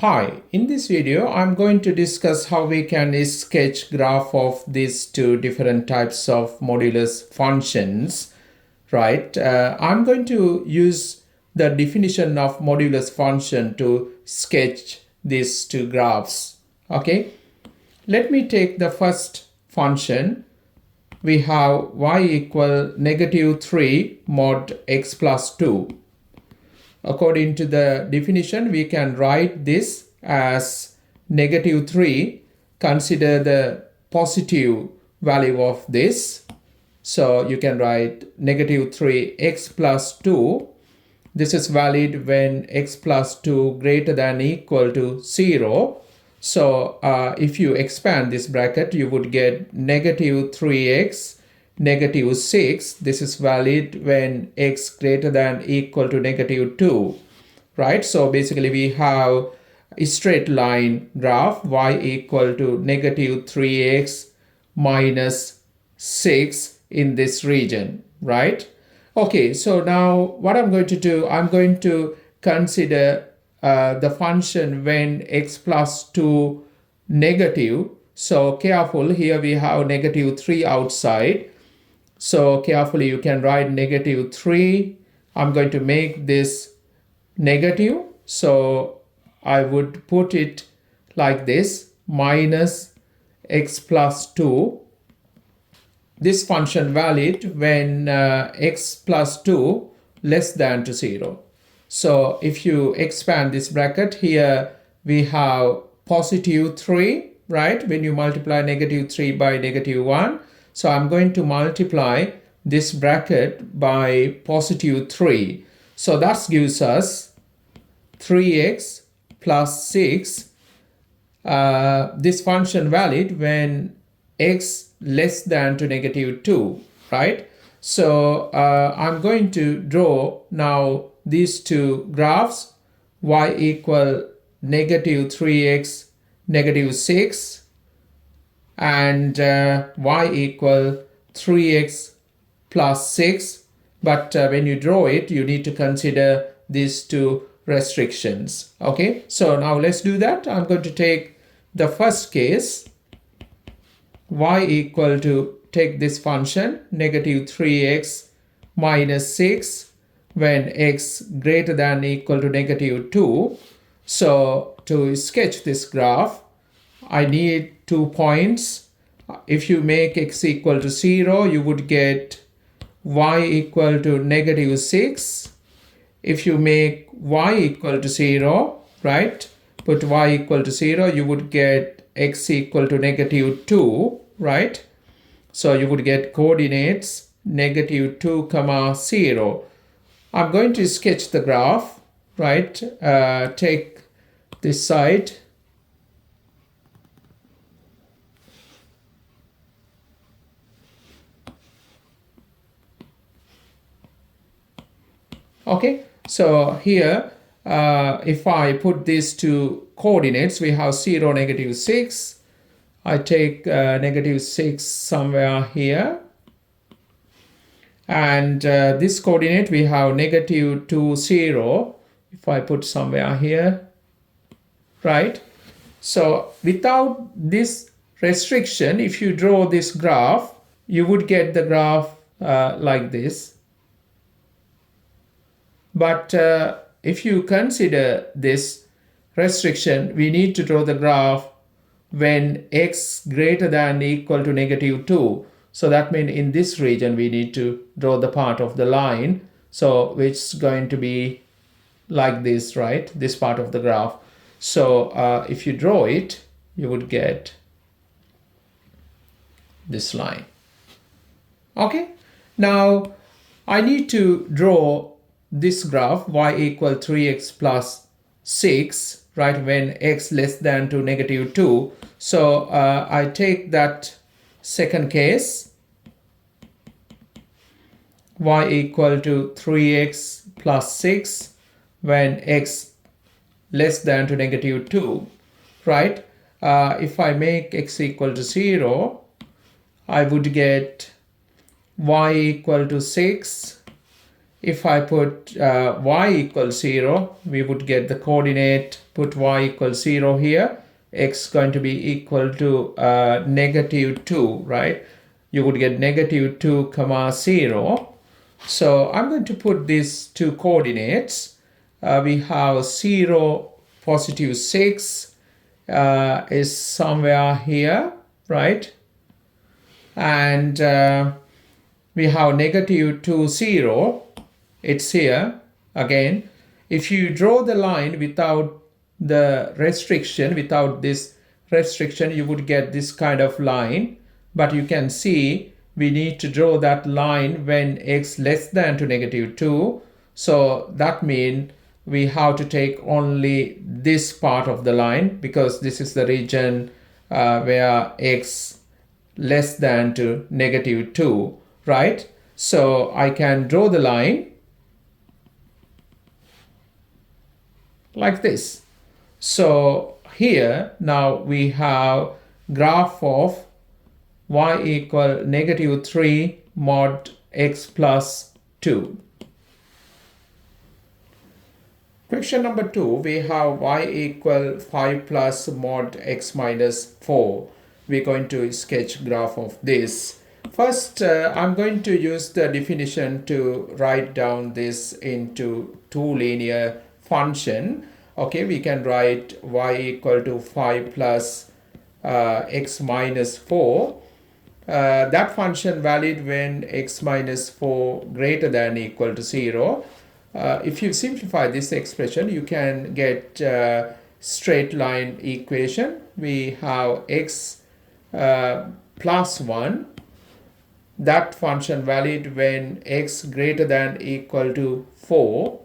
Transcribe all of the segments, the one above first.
Hi, in this video I'm going to discuss how we can sketch graph of these two different types of modulus functions, right? I'm going to use the definition of modulus function to sketch these two graphs, okay? Let me take the first function. We have y equal -3 mod x plus 2. According to the definition, we can write this as -3. Consider the positive value of this. So you can write -3 x plus 2. This is valid when x plus 2 greater than equal to 0. So if you expand this bracket, you would get -3x -6. This is valid when x greater than equal to -2, right? So basically we have a straight line graph y equal to -3x minus 6 in this region, right? Okay, so now what I'm going to do, I'm going to consider the function when x plus 2 negative. So careful, here we have -3 outside. So carefully you can write -3. I'm going to make this negative. So I would put it like this, minus x plus 2. This function valid when x plus 2 less than to 0. So if you expand this bracket, here we have +3, right? When you multiply -3 by -1. So I'm going to multiply this bracket by +3. So that gives us 3x plus 6. This function valid when x less than to -2, right? So I'm going to draw now these two graphs, y equal -3x -6 and y equal 3x plus 6. But when you draw it, you need to consider these two restrictions. Okay, so now let's do that. I'm going to take the first case, y equal to, take this function -3x minus 6 when x greater than equal to -2. So to sketch this graph, I need 2 points. If you make x equal to 0, you would get y equal to -6. If you make y equal to 0, right, put y equal to 0, you would get x equal to -2, right? So you would get coordinates -2, 0. I'm going to sketch the graph, right? Take this side. Okay, so here, if I put these two coordinates, we have 0, -6. I take -6 somewhere here. And this coordinate, we have -2, 0. If I put somewhere here, right? So without this restriction, if you draw this graph, you would get the graph like this. But if you consider this restriction, we need to draw the graph when x greater than equal to -2. So that means in this region, we need to draw the part of the line. So which is going to be like this, right? This part of the graph. So if you draw it, you would get this line. Okay, now I need to draw this graph y equal 3x plus 6, right, when x less than to -2. So I take that second case, y equal to 3x plus 6 when x less than to -2, right? If I make x equal to 0, I would get y equal to 6 if I put y equals 0, we would get the coordinate, put y equals 0 here, x going to be equal to negative 2, right? You would get negative 2 comma 0. So I'm going to put these two coordinates. We have 0, positive 6 is somewhere here, right? And we have negative 2, 0. It's here again. If you draw the line without the restriction, without this restriction, you would get this kind of line. But you can see we need to draw that line when x less than to negative 2. So that means we have to take only this part of the line, because this is the region where x less than to negative 2, right? So I can draw the line like this. So here now we have graph of y equal negative 3 mod x plus 2. Question number 2, we have y equal 5 plus mod x minus 4. We're going to sketch graph of this. First, I'm going to use the definition to write down this into two linear function. Okay, we can write y equal to 5 plus x minus 4. That function valid when x minus 4 greater than or equal to 0. If you simplify this expression, you can get straight line equation. We have x plus 1. That function valid when x greater than or equal to 4.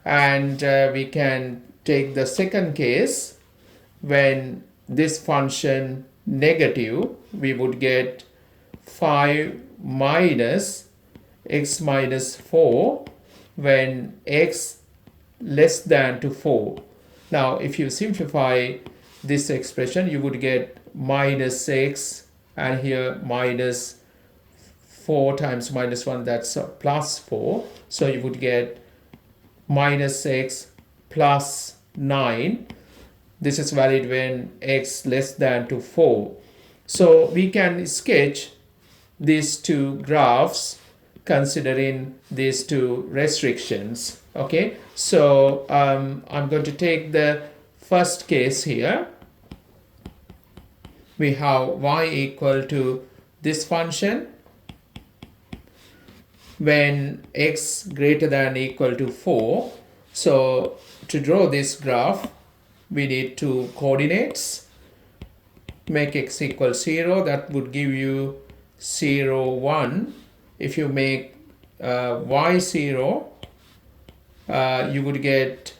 And we can take the second case when this function negative, we would get 5 minus x minus 4 when x less than to 4. Now if you simplify this expression, you would get minus x, and here minus 4 times minus 1, that's plus 4. So you would get minus x plus 9. This is valid when x less than to 4. So we can sketch these two graphs considering these two restrictions. Okay, so I'm going to take the first case here. We have y equal to this function when x greater than or equal to 4. So to draw this graph, we need two coordinates. Make x equal 0, that would give you 0, 1. If you make y 0, you would get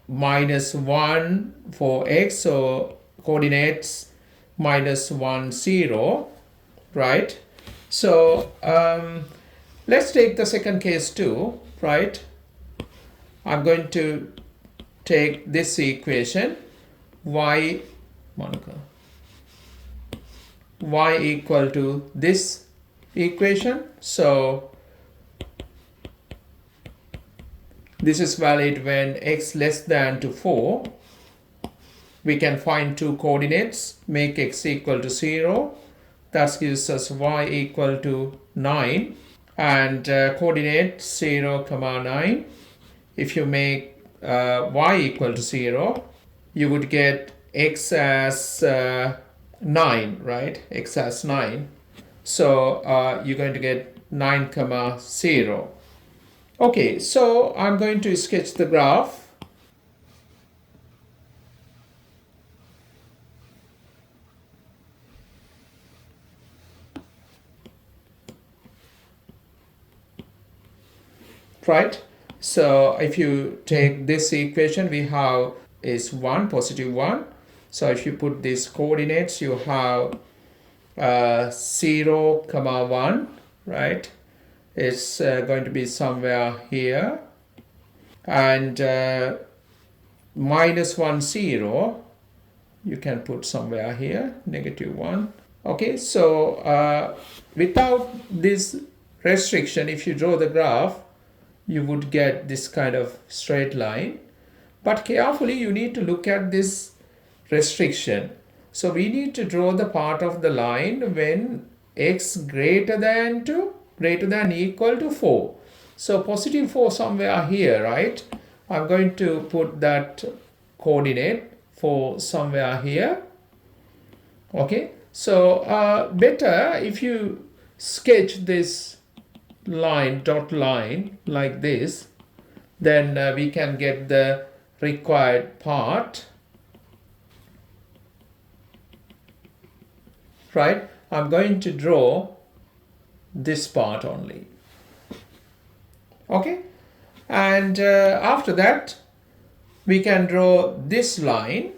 minus 1 for x, so coordinates minus 1, 0, right? So let's take the second case too, right? I'm going to take this equation y equal to this equation. So this is valid when x less than to 4. We can find two coordinates, make x equal to 0. That gives us y equal to 9, and coordinate 0, 9. If you make y equal to 0, you would get x as 9, right? X as 9. So you're going to get 9, 0. Okay, so I'm going to sketch the graph. Right? So if you take this equation, we have is 1, positive 1. So if you put these coordinates, you have 0, 1, right? It's going to be somewhere here. And minus 1, 0, you can put somewhere here, negative 1. Okay, so without this restriction, if you draw the graph, you would get this kind of straight line. But carefully you need to look at this restriction. So we need to draw the part of the line when x greater than equal to 4. So positive 4 somewhere here, right? I'm going to put that coordinate for somewhere here. Okay, so better if you sketch this line, dot line like this, then we can get the required part, right? I'm going to draw this part only. Okay, and after that we can draw this line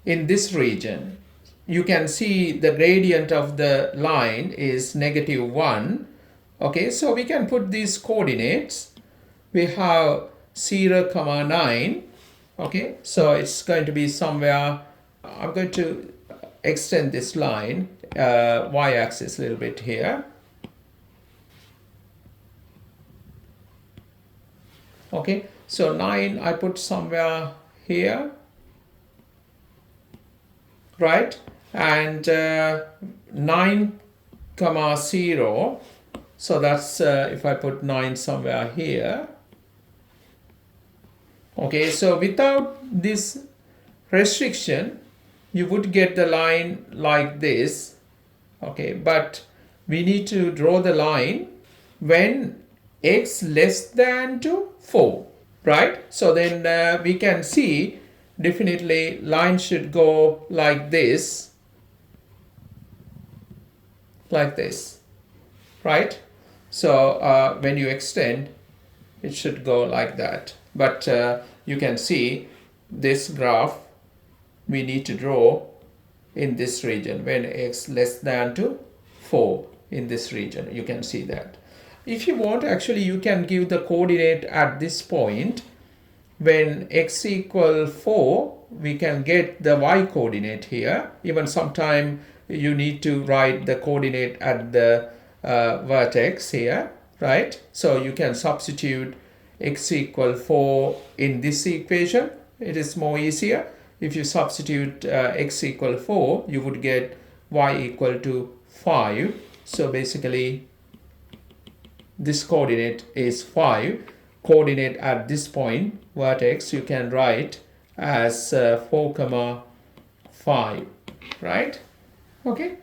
in this region. You can see the gradient of the line is -1. Okay, so we can put these coordinates. We have 0, 9. Okay, so it's going to be somewhere. I'm going to extend this line y-axis a little bit here. Okay, so 9 I put somewhere here, right? And 9, 0. So that's if I put 9 somewhere here. Okay, so without this restriction, you would get the line like this. Okay, but we need to draw the line when x less than to 4, right? So then we can see definitely line should go like this, right? So when you extend, it should go like that. But you can see this graph we need to draw in this region when x less than to 4, in this region. You can see that. If you want, actually you can give the coordinate at this point. When x equal 4, we can get the y coordinate here. Even sometime you need to write the coordinate at the vertex here, right? So you can substitute x equal 4 in this equation. It is more easier. If you substitute x equal 4, you would get y equal to 5. So basically this coordinate is 5. Coordinate at this point, vertex, you can write as 4, 5, right? Okay.